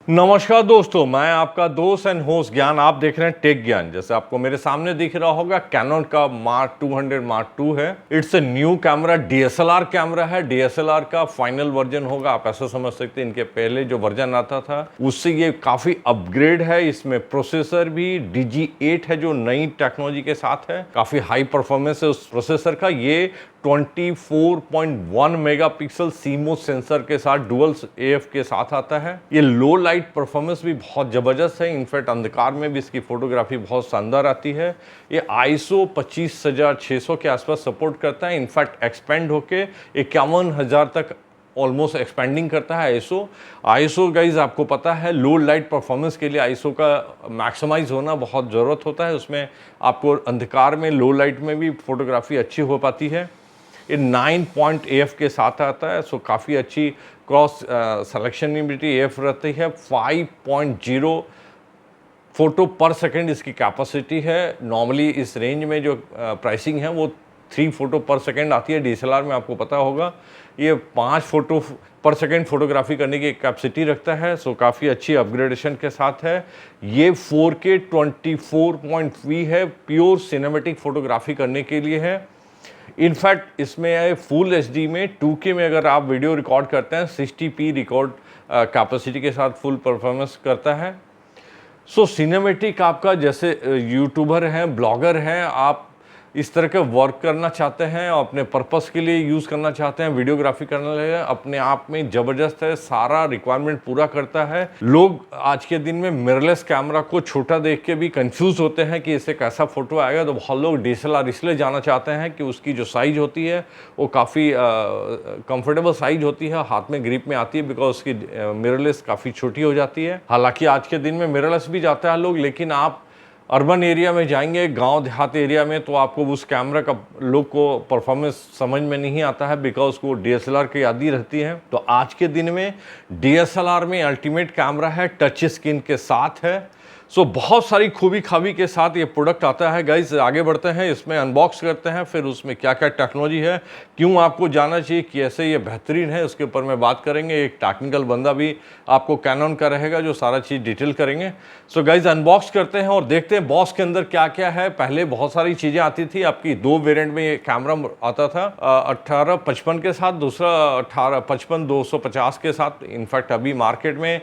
नमस्कार दोस्तों, मैं आपका दोस्त एंड होस्ट ज्ञान। आप देख रहे हैं टेक ज्ञान। जैसे आपको मेरे सामने दिख रहा होगा, कैनन का मार्क 200 मार्क 2 है। It's a new camera, DSLR camera है। डीएसएलआर का फाइनल वर्जन होगा, आप ऐसा समझ सकते हैं। इनके पहले जो वर्जन आता था उससे ये काफ़ी अपग्रेड है। इसमें प्रोसेसर भी DG8 है जो नई टेक्नोलॉजी के साथ है। काफ़ी हाई परफॉर्मेंस है उस प्रोसेसर का। ये 24.1 मेगापिक्सल CMOS सेंसर के साथ डुअल AF के साथ आता है। ये लो लाइट परफॉर्मेंस भी बहुत ज़बरदस्त है। इनफैक्ट अंधकार में भी इसकी फोटोग्राफी बहुत शानदार आती है। ये ISO 25600 के आसपास सपोर्ट करता है। इनफैक्ट एक्सपेंड होके 51,000 तक ऑलमोस्ट एक्सपेंडिंग करता है। ISO गाइज आपको पता है, लो लाइट परफॉर्मेंस के लिए ISO का मैक्सिमाइज होना बहुत ज़रूरत होता है। उसमें आपको अंधकार में, लो लाइट में भी फोटोग्राफी अच्छी हो पाती है। ये 9 पॉइंट AF के साथ आता है, सो काफ़ी अच्छी क्रॉस सिलेक्शनिबिलिटी AF रहती है। 5.0 फोटो पर सेकंड इसकी कैपेसिटी है। नॉर्मली इस रेंज में जो प्राइसिंग है वो 3 फोटो पर सेकंड आती है। DSLR में आपको पता होगा ये 5 फोटो पर सेकंड फोटोग्राफी करने की कैपेसिटी रखता है। सो काफ़ी अच्छी अपग्रेडेशन के साथ है। ये 4K 24.3 है, प्योर सिनेमेटिक फोटोग्राफी करने के लिए है। इनफैक्ट इसमें फुल HD में 2K में अगर आप वीडियो रिकॉर्ड करते हैं, 60p रिकॉर्ड कैपेसिटी के साथ फुल परफॉर्मेंस करता है। सो सिनेमेटिक आपका, जैसे यूट्यूबर हैं, ब्लॉगर हैं, आप इस तरह के वर्क करना चाहते हैं और अपने पर्पस के लिए यूज़ करना चाहते हैं, वीडियोग्राफी करने लगे, अपने आप में ज़बरदस्त है। सारा रिक्वायरमेंट पूरा करता है। लोग आज के दिन में मिररलेस कैमरा को छोटा देख के भी कंफ्यूज होते हैं कि इससे कैसा फोटो आएगा। तो बहुत लोग DSLR इसलिए जाना चाहते हैं कि उसकी जो साइज़ होती है वो काफ़ी कंफर्टेबल साइज होती है, हाथ में ग्रिप में आती है, बिकॉज उसकी मिररलेस काफ़ी छोटी हो जाती है। हालांकि आज के दिन में मिररलेस भी जाता है लोग, लेकिन आप अर्बन एरिया में जाएंगे, गांव देहात एरिया में, तो आपको उस कैमरा का लुक को परफॉर्मेंस समझ में नहीं आता है, बिकॉज वो DSLR की यादी रहती है। तो आज के दिन में DSLR में अल्टीमेट कैमरा है, टच स्क्रीन के साथ है। सो बहुत सारी खूबी खाबी के साथ ये प्रोडक्ट आता है। गाइज आगे बढ़ते हैं, इसमें अनबॉक्स करते हैं, फिर उसमें क्या क्या टेक्नोलॉजी है, क्यों आपको जानना चाहिए, कैसे ये बेहतरीन है, उसके ऊपर मैं बात करेंगे। एक टेक्निकल बंदा भी आपको कैनन का रहेगा जो सारा चीज़ डिटेल करेंगे। सो गाइज अनबॉक्स करते हैं और देखते हैं बॉक्स के अंदर क्या क्या है। पहले बहुत सारी चीज़ें आती थी आपकी, 2 वेरिएंट में ये कैमरा आता था, 1855 के साथ, दूसरा 1855 250 के साथ। इनफैक्ट अभी मार्केट में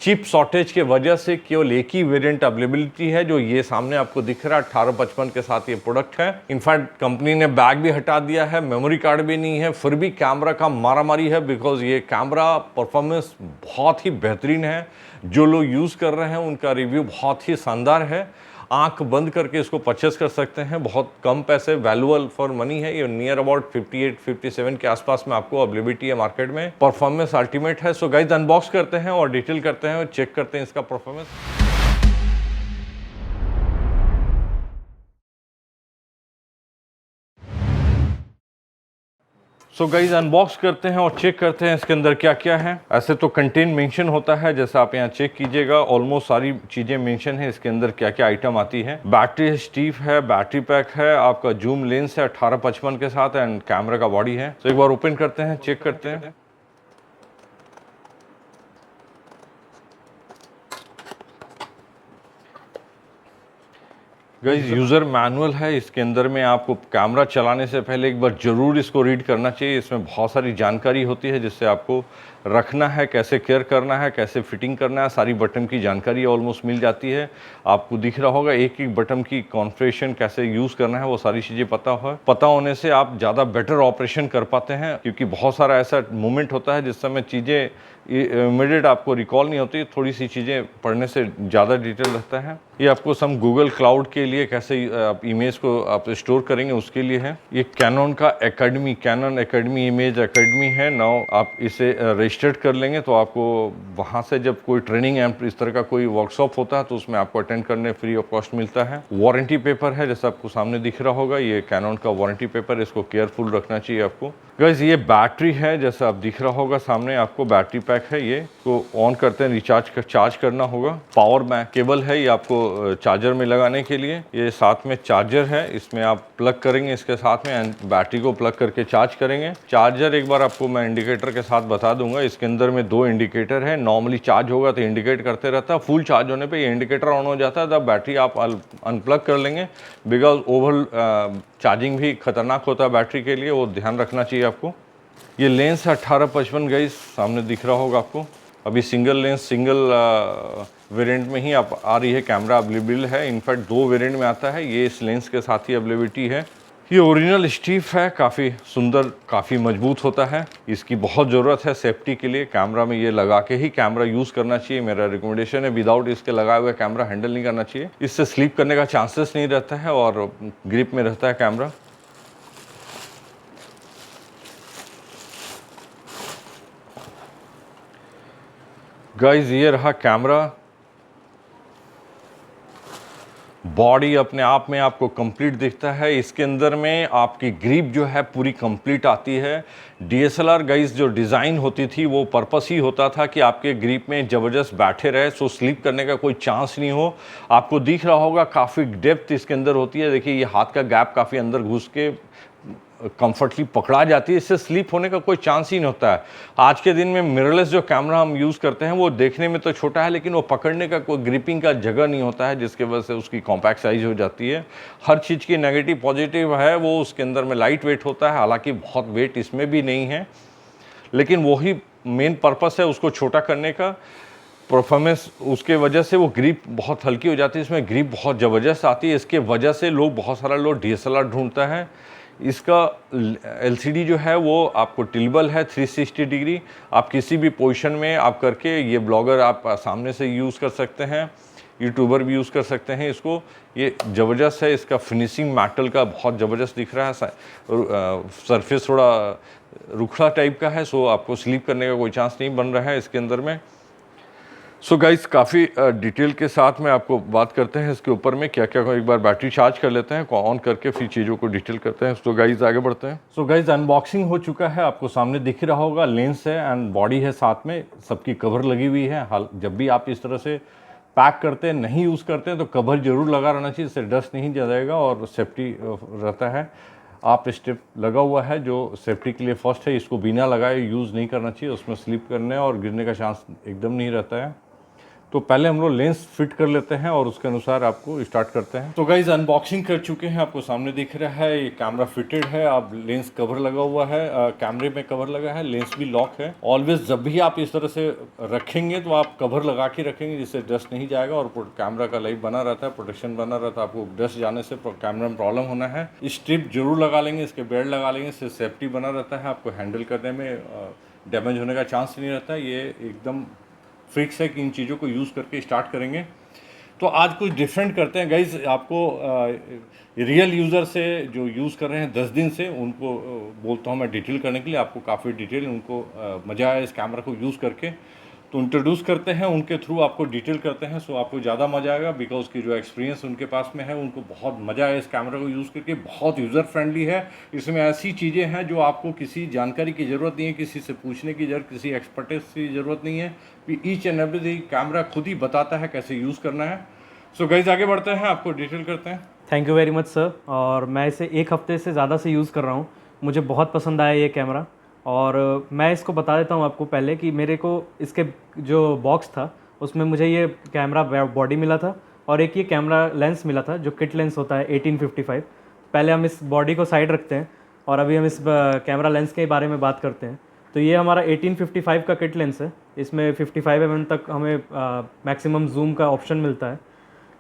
चिप शॉर्टेज के वजह से केवल एक ही वेरिएंट अवेलेबिलिटी है, जो ये सामने आपको दिख रहा है। 1855 के साथ ये प्रोडक्ट है। इनफैक्ट कंपनी ने बैग भी हटा दिया है, मेमोरी कार्ड भी नहीं है, फिर भी कैमरा का मारामारी है, बिकॉज ये कैमरा परफॉर्मेंस बहुत ही बेहतरीन है। जो लोग यूज़ कर रहे हैं उनका रिव्यू बहुत ही शानदार है। आंख बंद करके इसको परचेस कर सकते हैं, बहुत कम पैसे, वैल्यूएबल फॉर मनी है। ये नियर अबाउट 58-57 के आसपास में आपको अवेलेबिलिटी है मार्केट में। परफॉर्मेंस अल्टीमेट है। सो गाइस अनबॉक्स करते हैं और डिटेल करते हैं और चेक करते हैं इसका परफॉर्मेंस। सो गाइज अनबॉक्स करते हैं और चेक करते हैं इसके अंदर क्या क्या है। ऐसे तो कंटेंट मेंशन होता है, जैसा आप यहाँ चेक कीजिएगा, ऑलमोस्ट सारी चीज़ें मेंशन है इसके अंदर क्या क्या आइटम आती है। बैटरी स्टीफ है, बैटरी पैक है, आपका जूम लेंस है 1855 के साथ, एंड कैमरा का बॉडी है। तो एक बार ओपन करते हैं, चेक करते हैं। गाइज यूज़र मैनुअल है, इसके अंदर में आपको कैमरा चलाने से पहले एक बार ज़रूर इसको रीड करना चाहिए। इसमें बहुत सारी जानकारी होती है जिससे आपको रखना है, कैसे केयर करना है, कैसे फिटिंग करना है, सारी बटन की जानकारी ऑलमोस्ट मिल जाती है। आपको दिख रहा होगा एक एक बटन की कॉन्फ़िगरेशन कैसे यूज़ करना है, वो सारी चीज़ें पता होने से आप ज़्यादा बेटर ऑपरेशन कर पाते हैं, क्योंकि बहुत सारा ऐसा मोमेंट होता है जिस समय चीज़ें इमीडिएट आपको रिकॉल नहीं होती, थोड़ी सी चीज़ें पढ़ने से ज़्यादा डिटेल रहता है। ये आपको सम गूगल क्लाउड के लिए कैसे आप इमेज को आप स्टोर करेंगे उसके लिए है। ये कैनन का academy, Canon academy image academy है। नाउ आप इसे रजिस्टर्ड कर लेंगे तो आपको वहाँ से जब कोई ट्रेनिंग एंड इस तरह का कोई वर्कशॉप होता है तो उसमें आपको अटेंड करने फ्री ऑफ कॉस्ट मिलता है। वारंटी पेपर है, जैसा आपको सामने दिख रहा होगा, ये कैनन का वारंटी पेपर, इसको केयरफुल रखना चाहिए आपको। गाइस ये बैटरी है, जैसा आप दिख रहा होगा सामने आपको बैटरी पैक है। ये तो ऑन करते हैं, चार्ज करना होगा। पावर बैंक केबल है, ये आपको इसको चार्जर में लगाने के लिए। ये साथ में चार्जर है, इसमें आप प्लग करेंगे इसके साथ में एंड बैटरी को प्लग करके चार्ज करेंगे। चार्जर एक बार आपको मैं इंडिकेटर के साथ बता दूंगा। इसके अंदर में 2 इंडिकेटर है। नॉर्मली चार्ज होगा तो इंडिकेट करते रहता है, फुल चार्ज होने पे ये इंडिकेटर ऑन हो जाता है, तब बैटरी आप अनप्लग कर लेंगे, बिकॉज ओवर चार्जिंग भी खतरनाक होता है बैटरी के लिए, वो ध्यान रखना चाहिए आपको। ये लेंस है 18-55 गाइस, सामने दिख रहा होगा आपको। अभी सिंगल लेंस सिंगल वेरिएंट में ही आप आ रही है, कैमरा अवेलेबल है। इनफैक्ट 2 वेरिएंट में आता है, ये इस लेंस के साथ ही अवेलेबिलिटी है। ये ओरिजिनल स्टीफ है, काफ़ी सुंदर, काफ़ी मजबूत होता है। इसकी बहुत ज़रूरत है सेफ्टी के लिए। कैमरा में ये लगा के ही कैमरा यूज़ करना चाहिए, मेरा रिकमेंडेशन है। विदाउट इसके लगाए हुए कैमरा हैंडल नहीं करना चाहिए, इससे स्लिप करने का चांसेस नहीं रहता है और ग्रिप में रहता है कैमरा। गाइस ये रहा कैमरा। बॉडी अपने आप में आपको कंप्लीट दिखता है। इसके अंदर में आपकी ग्रिप जो है पूरी कंप्लीट आती है। डीएसएलआर गाइस जो डिज़ाइन होती थी वो पर्पस ही होता था कि आपके ग्रिप में ज़बरदस्त बैठे रहे, सो स्लिप करने का कोई चांस नहीं हो। आपको दिख रहा होगा काफ़ी डेप्थ इसके अंदर होती है। देखिए ये हाथ का गैप काफ़ी अंदर घुस के कंफर्टली पकड़ा जाती है, इससे स्लिप होने का कोई चांस ही नहीं होता है। आज के दिन में मिररलेस जो कैमरा हम यूज़ करते हैं वो देखने में तो छोटा है, लेकिन वो पकड़ने का कोई ग्रिपिंग का जगह नहीं होता है, जिसके वजह से उसकी कॉम्पैक्ट साइज हो जाती है। हर चीज़ की नेगेटिव पॉजिटिव है वो उसके अंदर में लाइट वेट होता है, हालांकि बहुत वेट इसमें भी नहीं है, लेकिन वही मेन पर्पस है उसको छोटा करने का। परफॉर्मेंस उसके वजह से वो ग्रिप बहुत हल्की हो जाती है, इसमें ग्रिप बहुत ज़बरदस्त आती है। इसके वजह से बहुत सारा लोग डीएसएलआर ढूंढता है। इसका एलसीडी जो है वो आपको टिल्बल है 360 डिग्री। आप किसी भी पोजीशन में आप करके, ये ब्लॉगर आप सामने से यूज़ कर सकते हैं, यूट्यूबर भी यूज़ कर सकते हैं इसको। ये ज़बरदस्त है, इसका फिनिशिंग मेटल का बहुत ज़बरदस्त दिख रहा है। सरफेस थोड़ा रुखड़ा टाइप का है, सो आपको स्लिप करने का कोई चांस नहीं बन रहा है इसके अंदर में। सो गाइस काफ़ी डिटेल के साथ में आपको बात करते हैं इसके ऊपर में क्या क्या। एक बार बैटरी चार्ज कर लेते हैं, ऑन करके फिर चीज़ों को डिटेल करते हैं। सो गाइस आगे बढ़ते हैं। सो गाइस अनबॉक्सिंग हो चुका है, आपको सामने दिख रहा होगा। लेंस है एंड बॉडी है, साथ में सबकी कवर लगी हुई है। हाल जब भी आप इस तरह से पैक करते हैं, नहीं यूज़ करते हैं, तो कवर जरूर लगा रहना चाहिए, इससे डस्ट नहीं जाएगा और सेफ्टी रहता है। आप स्टेप लगा हुआ है जो सेफ्टी के लिए फर्स्ट है, इसको बिना लगाए यूज़ नहीं करना चाहिए, उसमें स्लिप करने और गिरने का चांस एकदम नहीं रहता है। तो पहले हम लोग लेंस फिट कर लेते हैं और उसके अनुसार आपको स्टार्ट करते हैं। तो गाइज अनबॉक्सिंग कर चुके हैं, आपको सामने दिख रहा है ये कैमरा फिटेड है। आप लेंस कवर लगा हुआ है, कैमरे में कवर लगा है, लेंस भी लॉक है। ऑलवेज जब भी आप इस तरह से रखेंगे तो आप कवर लगा के रखेंगे, जिससे डस्ट नहीं जाएगा और कैमरा का लाइफ बना रहता है, प्रोटेक्शन बना रहता है। आपको डस्ट जाने से कैमरा में प्रॉब्लम होना है, स्ट्रिप जरूर लगा लेंगे, इसके बेल्ट लगा लेंगे, इससे सेफ्टी बना रहता है। आपको हैंडल करने में डैमेज होने का चांस नहीं रहता है। ये एकदम फिक्स है कि इन चीज़ों को यूज़ करके स्टार्ट करेंगे। तो आज कुछ डिफरेंट करते हैं गाइज। आपको रियल यूज़र से जो यूज़ कर रहे हैं 10 दिन से, उनको बोलता हूँ मैं डिटेल करने के लिए। आपको काफ़ी डिटेल, उनको मज़ा आया इस कैमरा को यूज़ करके, तो इंट्रोड्यूस करते हैं उनके थ्रू, आपको डिटेल करते हैं। सो आपको ज़्यादा मज़ा आएगा, बिकॉज की जो एक्सपीरियंस उनके पास में है, उनको बहुत मज़ा आया इस कैमरा को यूज़ करके। बहुत यूज़र फ्रेंडली है, इसमें ऐसी चीज़ें हैं जो आपको किसी जानकारी की ज़रूरत नहीं है, किसी से पूछने की ज़रूरत, किसी एक्सपर्टिस की ज़रूरत नहीं है। ईच एंड एवरीथिंग कैमरा खुद ही बताता है कैसे यूज़ करना है। सो गाइज आगे बढ़ते हैं, आपको डिटेल करते हैं। Thank you very much sir. और मैं इसे 1 हफ्ते से ज़्यादा से यूज़ कर रहा हूँ, मुझे बहुत पसंद आया ये कैमरा। और मैं इसको बता देता हूँ आपको पहले कि मेरे को इसके जो बॉक्स था उसमें मुझे ये कैमरा बॉडी मिला था और एक ये कैमरा लेंस मिला था जो किट लेंस होता है 1855। पहले हम इस बॉडी को साइड रखते हैं और अभी हम इस कैमरा लेंस के बारे में बात करते हैं। तो ये हमारा 1855 का किट लेंस है, इसमें 55 mm तक हमें मैक्सिमम जूम का ऑप्शन मिलता है।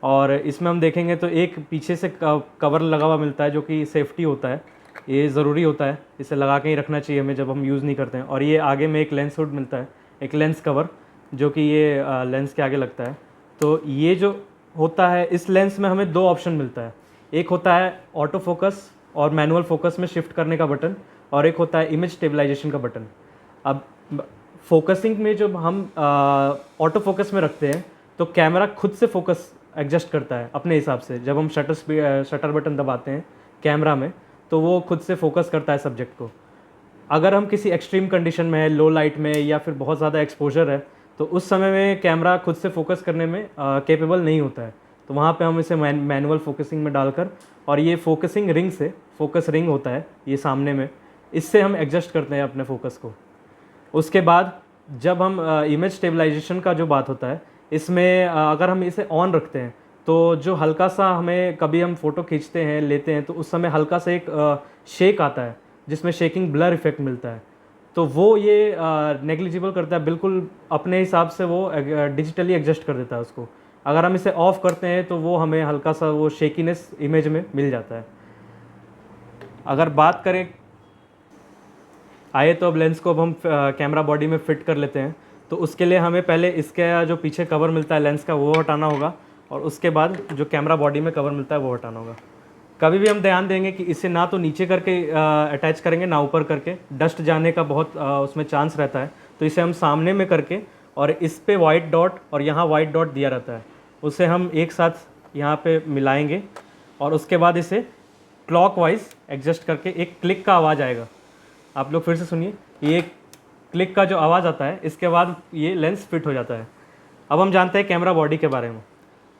और इसमें हम देखेंगे तो एक पीछे से कवर लगा हुआ मिलता है जो कि सेफ्टी होता है, ये ज़रूरी होता है, इसे लगा के ही रखना चाहिए हमें जब हम यूज़ नहीं करते हैं। और ये आगे में एक लेंस हुड मिलता है, एक लेंस कवर जो कि ये लेंस के आगे लगता है। तो ये जो होता है, इस लेंस में हमें 2 ऑप्शन मिलता है, एक होता है ऑटो फोकस और मैनुअल फोकस में शिफ्ट करने का बटन, और एक होता है इमेज स्टेबलाइजेशन का बटन। अब फोकसिंग में जब हम ऑटो फोकस में रखते हैं तो कैमरा खुद से फोकस एडजस्ट करता है अपने हिसाब से। जब हम शटर बटन दबाते हैं कैमरा में तो वो खुद से फोकस करता है सब्जेक्ट को। अगर हम किसी एक्सट्रीम कंडीशन में है, लो लाइट में या फिर बहुत ज़्यादा एक्सपोजर है, तो उस समय में कैमरा खुद से फोकस करने में कैपेबल नहीं होता है। तो वहाँ पे हम इसे मैनुअल फोकसिंग में डालकर, और ये फोकसिंग रिंग से, फोकस रिंग होता है ये सामने में, इससे हम एडजस्ट करते हैं अपने फोकस को। उसके बाद जब हम इमेज स्टेबलाइजेशन का जो बात होता है, इसमें अगर हम इसे ऑन रखते हैं तो जो हल्का सा हमें कभी हम फ़ोटो खींचते हैं, लेते हैं, तो उस समय हल्का सा एक शेक आता है जिसमें शेकिंग ब्लर इफेक्ट मिलता है, तो वो ये नेग्लिजिबल करता है, बिल्कुल अपने हिसाब से वो डिजिटली एडजस्ट कर देता है उसको। अगर हम इसे ऑफ़ करते हैं तो वो हमें हल्का सा वो शेकीनेस इमेज में मिल जाता है। अगर बात करें, आइए तो अब लेंस को अब हम कैमरा बॉडी में फिट कर लेते हैं। तो उसके लिए हमें पहले इसका जो पीछे कवर मिलता है लेंस का वो हटाना होगा, और उसके बाद जो कैमरा बॉडी में कवर मिलता है वो हटाना होगा। कभी भी हम ध्यान देंगे कि इसे ना तो नीचे करके अटैच करेंगे ना ऊपर करके, डस्ट जाने का बहुत उसमें चांस रहता है। तो इसे हम सामने में करके, और इस पे वाइट डॉट और यहाँ वाइट डॉट दिया रहता है, उसे हम एक साथ यहाँ पे मिलाएंगे, और उसके बाद इसे क्लॉकवाइज एडजस्ट करके एक क्लिक का आवाज़ आएगा। आप लोग फिर से सुनिए, ये क्लिक का जो आवाज़ आता है, इसके बाद ये लेंस फिट हो जाता है। अब हम जानते हैं कैमरा बॉडी के बारे में।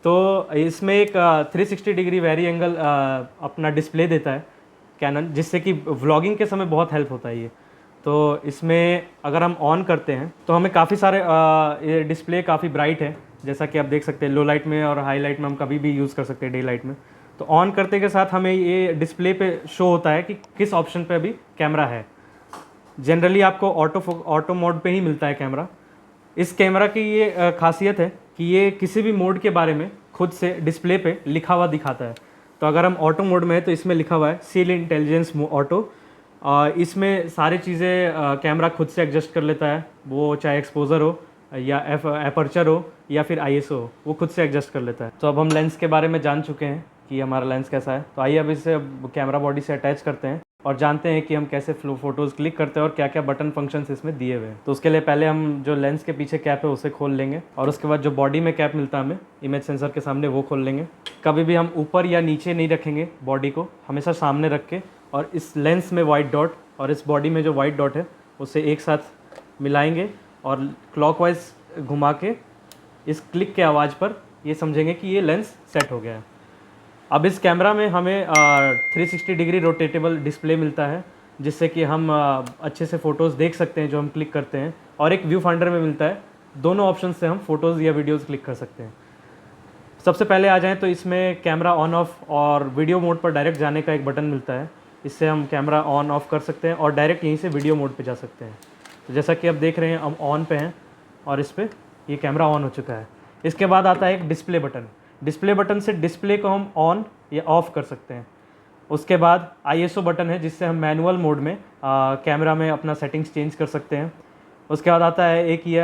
तो इसमें एक 360 डिग्री वेरी एंगल अपना डिस्प्ले देता है कैनन, जिससे कि व्लॉगिंग के समय बहुत हेल्प होता है ये। तो इसमें अगर हम ऑन करते हैं तो हमें काफ़ी सारे ये डिस्प्ले काफ़ी ब्राइट है, जैसा कि आप देख सकते हैं। लो लाइट में और हाई लाइट में हम कभी भी यूज़ कर सकते हैं, डे लाइट में। तो ऑन करते के साथ हमें ये डिस्प्ले पे शो होता है कि किस ऑप्शन पे अभी कैमरा है। जनरली आपको ऑटो मोड पे ही मिलता है कैमरा। इस कैमरा की ये खासियत है कि ये किसी भी मोड के बारे में खुद से डिस्प्ले पे लिखा हुआ दिखाता है। तो अगर हम ऑटो मोड में है तो इसमें लिखा हुआ है सील इंटेलिजेंस ऑटो। इसमें सारी चीज़ें कैमरा खुद से एडजस्ट कर लेता है, वो चाहे एक्सपोजर हो या एपर्चर हो या फिर ISO हो, वो खुद से एडजस्ट कर लेता है। तो अब हम लेंस के बारे में जान चुके हैं कि हमारा लेंस कैसा है। तो आइए अब इसे कैमरा बॉडी से अटैच करते हैं और जानते हैं कि हम कैसे फ़ोटोज़ क्लिक करते हैं और क्या क्या बटन फंक्शंस इसमें दिए हुए हैं। तो उसके लिए पहले हम जो लेंस के पीछे कैप है उसे खोल लेंगे, और उसके बाद जो बॉडी में कैप मिलता है हमें इमेज सेंसर के सामने, वो खोल लेंगे। कभी भी हम ऊपर या नीचे नहीं रखेंगे बॉडी को, हमेशा सामने रख के, और इस लेंस में वाइट डॉट और इस बॉडी में जो वाइट डॉट है उसे एक साथ मिलाएंगे, और क्लॉकवाइज घुमा के इस क्लिक के आवाज़ पर ये समझेंगे कि ये लेंस सेट हो गया है। अब इस कैमरा में हमें 360 डिग्री रोटेटेबल डिस्प्ले मिलता है, जिससे कि हम अच्छे से फ़ोटोज़ देख सकते हैं जो हम क्लिक करते हैं, और एक व्यू फाइंडर में मिलता है। दोनों ऑप्शन से हम फ़ोटोज़ या वीडियोज़ क्लिक कर सकते हैं। सबसे पहले आ जाएं तो इसमें कैमरा ऑन ऑफ और वीडियो मोड पर डायरेक्ट जाने का एक बटन मिलता है। इससे हम कैमरा ऑन ऑफ कर सकते हैं और डायरेक्ट यहीं से वीडियो मोड पे जा सकते हैं। तो जैसा कि आप देख रहे हैं हम ऑन पे हैं, और इस पर ये कैमरा ऑन हो चुका है। इसके बाद आता है एक डिस्प्ले बटन। डिस्प्ले बटन से डिस्प्ले को हम ऑन या ऑफ़ कर सकते हैं। उसके बाद ISO बटन है, जिससे हम मैनुअल मोड में कैमरा में अपना सेटिंग्स चेंज कर सकते हैं। उसके बाद आता है एक ये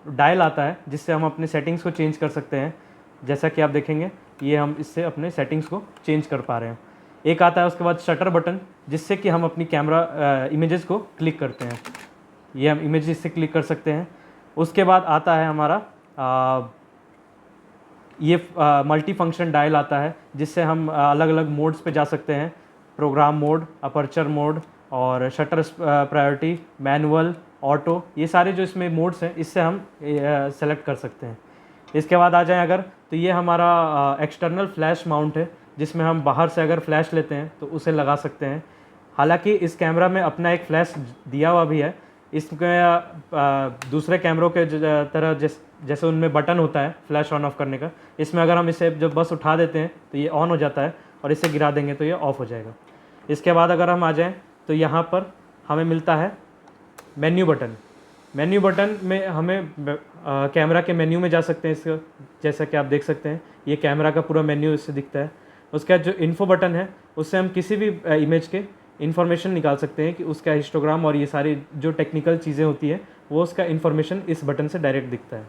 डायल आता है, जिससे हम अपने सेटिंग्स को चेंज कर सकते हैं। जैसा कि आप देखेंगे ये हम इससे अपने सेटिंग्स को चेंज कर पा रहे हैं। एक आता है उसके बाद शटर बटन, जिससे कि हम अपनी कैमरा इमेजेस को क्लिक करते हैं, ये हम इमेज इससे क्लिक कर सकते हैं। उसके बाद आता है हमारा ये मल्टी फंक्शन डायल आता है, जिससे हम अलग अलग मोड्स पे जा सकते हैं, प्रोग्राम मोड, अपर्चर मोड, और शटर प्रायोरिटी, मैनुअल, ऑटो, ये सारे जो इसमें मोड्स हैं इससे हम सेलेक्ट कर सकते हैं। इसके बाद आ जाएं अगर, तो ये हमारा एक्सटर्नल फ्लैश माउंट है, जिसमें हम बाहर से अगर फ्लैश लेते हैं तो उसे लगा सकते हैं। हालांकि इस कैमरा में अपना एक फ़्लैश दिया हुआ भी है। इसके दूसरे कैमरों के तरह जैसे उनमें बटन होता है फ्लैश ऑन ऑफ करने का, इसमें अगर हम इसे जब बस उठा देते हैं तो ये ऑन हो जाता है, और इसे गिरा देंगे तो ये ऑफ़ हो जाएगा। इसके बाद अगर हम आ जाएं तो यहाँ पर हमें मिलता है मेन्यू बटन। मेन्यू बटन में हमें कैमरा के मेन्यू में जा सकते हैं। इसका जैसा कि आप देख सकते हैं ये कैमरा का पूरा मेन्यू इससे दिखता है। उसका जो इन्फो बटन है, उससे हम किसी भी इमेज के इन्फॉर्मेशन निकाल सकते हैं कि उसका हिस्टोग्राम और ये सारी जो टेक्निकल चीज़ें होती हैं वो उसका इन्फॉर्मेशन इस बटन से डायरेक्ट दिखता है।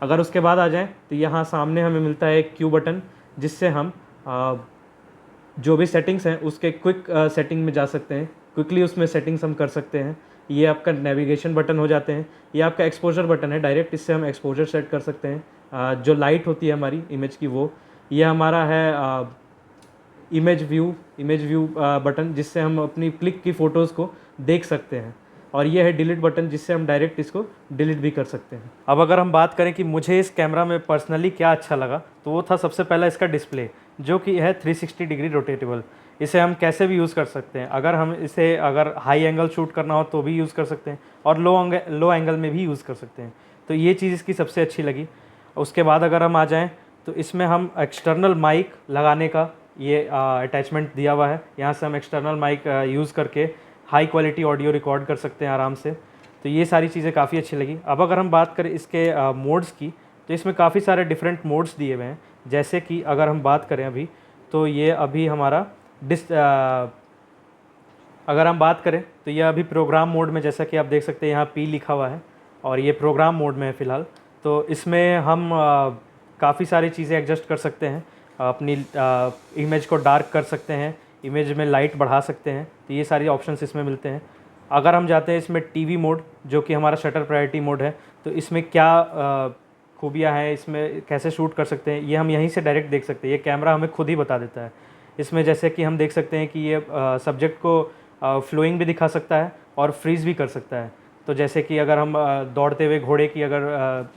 अगर उसके बाद आ जाएं तो यहाँ सामने हमें मिलता है एक क्यू बटन, जिससे हम जो भी सेटिंग्स हैं उसके क्विक सेटिंग में जा सकते हैं, क्विकली उसमें सेटिंग्स हम कर सकते हैं। ये आपका नेविगेशन बटन हो जाते हैं। ये आपका एक्सपोजर बटन है, डायरेक्ट इससे हम एक्सपोजर सेट कर सकते हैं, जो लाइट होती है हमारी इमेज की वो। ये हमारा है इमेज व्यू बटन, जिससे हम अपनी क्लिक की फ़ोटोज़ को देख सकते हैं। और ये है डिलीट बटन, जिससे हम डायरेक्ट इसको डिलीट भी कर सकते हैं। अब अगर हम बात करें कि मुझे इस कैमरा में पर्सनली क्या अच्छा लगा, तो वो था सबसे पहला इसका डिस्प्ले, जो कि है 360 डिग्री रोटेटेबल। इसे हम कैसे भी यूज़ कर सकते हैं, अगर हाई एंगल शूट करना हो तो भी यूज़ कर सकते हैं, और लो एंगल में भी यूज़ कर सकते हैं। तो ये चीज़ इसकी सबसे अच्छी लगी। उसके बाद अगर हम आ जाएँ तो इसमें हम एक्सटर्नल माइक लगाने का ये अटैचमेंट दिया हुआ है। यहाँ से हम एक्सटर्नल माइक यूज़ करके हाई क्वालिटी ऑडियो रिकॉर्ड कर सकते हैं आराम से। तो ये सारी चीज़ें काफ़ी अच्छी लगी। अब अगर हम बात करें इसके मोड्स की, तो इसमें काफ़ी सारे डिफरेंट मोड्स दिए हुए हैं। जैसे कि अगर हम बात करें अभी, तो ये अभी हमारा अगर हम बात करें तो ये अभी प्रोग्राम मोड में, जैसा कि आप देख सकते हैं यहाँ P लिखा हुआ है, और ये प्रोग्राम मोड में है फ़िलहाल। तो इसमें हम काफ़ी सारी चीज़ें एडजस्ट कर सकते हैं। अपनी इमेज को डार्क कर सकते हैं, इमेज में लाइट बढ़ा सकते हैं। तो ये सारी ऑप्शंस इसमें मिलते हैं। अगर हम जाते हैं इसमें टीवी मोड, जो कि हमारा शटर प्रायोरिटी मोड है, तो इसमें क्या खूबियाँ हैं, इसमें कैसे शूट कर सकते हैं, ये हम यहीं से डायरेक्ट देख सकते हैं। ये कैमरा हमें खुद ही बता देता है। इसमें जैसे कि हम देख सकते हैं कि ये सब्जेक्ट को फ्लोइंग भी दिखा सकता है और फ्रीज़ भी कर सकता है। तो जैसे कि अगर हम दौड़ते हुए घोड़े की अगर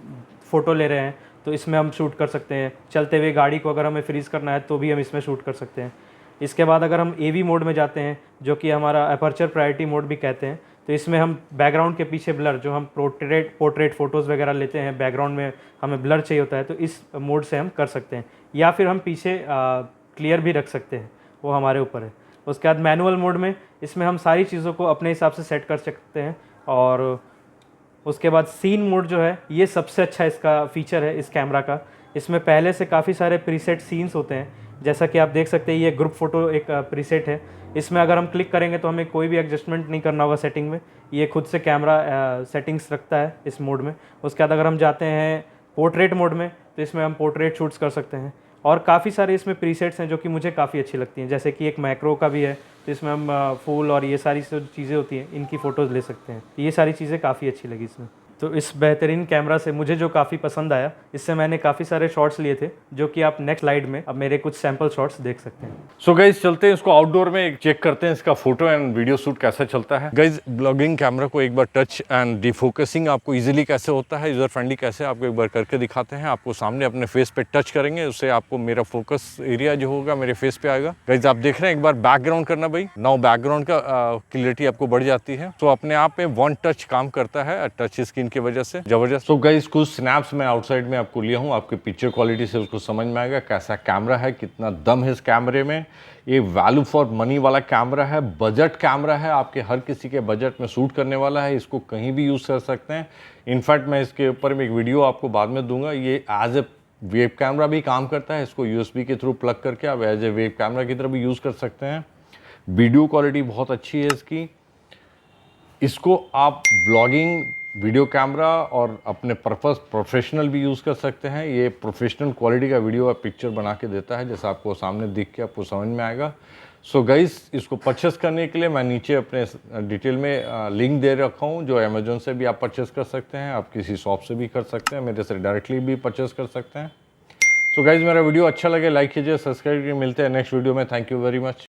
फ़ोटो ले रहे हैं तो इसमें हम शूट कर सकते हैं। चलते हुए गाड़ी को अगर हमें फ्रीज़ करना है तो भी हम इसमें शूट कर सकते हैं। इसके बाद अगर हम AV मोड में जाते हैं, जो कि हमारा अपर्चर प्रायोरिटी मोड भी कहते हैं, तो इसमें हम बैकग्राउंड के पीछे ब्लर, जो हम पोर्ट्रेट फ़ोटोज़ वगैरह लेते हैं, बैकग्राउंड में हमें ब्लर चाहिए होता है, तो इस मोड से हम कर सकते हैं। या फिर हम पीछे क्लियर भी रख सकते हैं, वो हमारे ऊपर है। उसके बाद मैनुअल मोड में, इसमें हम सारी चीज़ों को अपने हिसाब से सेट कर सकते हैं। और उसके बाद सीन मोड जो है, ये सबसे अच्छा इसका फ़ीचर है इस कैमरा का। इसमें पहले से काफ़ी सारे प्रीसेट सीन्स होते हैं। जैसा कि आप देख सकते हैं, ये ग्रुप फ़ोटो एक प्रीसेट है। इसमें अगर हम क्लिक करेंगे तो हमें कोई भी एडजस्टमेंट नहीं करना होगा सेटिंग में, ये खुद से कैमरा सेटिंग्स रखता है इस मोड में। उसके बाद अगर हम जाते हैं पोर्ट्रेट मोड में, तो इसमें हम पोर्ट्रेट शूट्स कर सकते हैं। और काफ़ी सारे इसमें प्रीसेट्स हैं जो कि मुझे काफ़ी अच्छी लगती हैं। जैसे कि एक मैक्रो का भी है, तो इसमें हम फूल और ये सारी चीज़ें होती हैं, इनकी फ़ोटोज़ ले सकते हैं। ये सारी चीज़ें काफ़ी अच्छी लगी इसमें। तो इस बेहतरीन कैमरा से मुझे जो काफ़ी पसंद आया, इससे मैंने काफ़ी सारे शॉट्स लिए थे, जो कि आप नेक्स्ट स्लाइड में अब मेरे कुछ सैम्पल शॉट्स देख सकते हैं। सो गाइज चलते हैं इसको आउटडोर में चेक करते हैं इसका फोटो एंड वीडियो शूट कैसा चलता है। गाइज ब्लॉगिंग कैमरा को एक बार टच एंड डिफोकसिंग आपको इजीली कैसे होता है, यूजर फ्रेंडली कैसे, आपको एक बार करके दिखाते हैं। आपको सामने अपने फेस पे टच करेंगे, उससे आपको मेरा फोकस एरिया जो होगा मेरे फेस पे आएगा। गाइज आप देख रहे हैं, एक बार बैकग्राउंड करना भाई, नाउ बैकग्राउंड का क्लियरिटी आपको बढ़ जाती है। तो अपने आप में वन टच काम करता है टच स्क्रीन की वजह से, जबरदस्त। तो गाइस कुछ स्नैप्स मैं आउटसाइड में आपको लिया हूँ, आपके पिक्चर क्वालिटी से उसको समझ में आएगा कैसा कैमरा है, कितना दम है इस कैमरे में। ये वैल्यू फॉर मनी वाला कैमरा है, बजट कैमरा है, आपके हर किसी के बजट में सूट करने वाला है। इसको कहीं भी यूज़ कर सकते हैं। इनफैक्ट मैं इसके ऊपर में एक वीडियो आपको बाद में दूंगा। ये एज ए वेब कैमरा भी काम करता है। इसको USB के थ्रू प्लग करके आप एज ए वेब कैमरा की तरह भी यूज़ कर सकते हैं। वीडियो क्वालिटी बहुत अच्छी है इसकी। इसको आप ब्लॉगिंग, वीडियो कैमरा और अपने पर्पस प्रोफेशनल भी यूज़ कर सकते हैं। ये प्रोफेशनल क्वालिटी का वीडियो और पिक्चर बना के देता है, जैसा आपको सामने दिख के आपको समझ में आएगा। सो गाइस, इसको परचेस करने के लिए मैं नीचे अपने डिटेल में लिंक दे रखा हूँ, जो अमेजोन से भी आप परचेस कर सकते हैं, आप किसी शॉप से भी कर सकते हैं, मेरे से डायरेक्टली भी परचेस कर सकते हैं। सो गाइस, मेरा वीडियो अच्छा लगे लाइक कीजिए, सब्सक्राइब कीजिए। मिलते हैं नेक्स्ट वीडियो में। Thank you very much.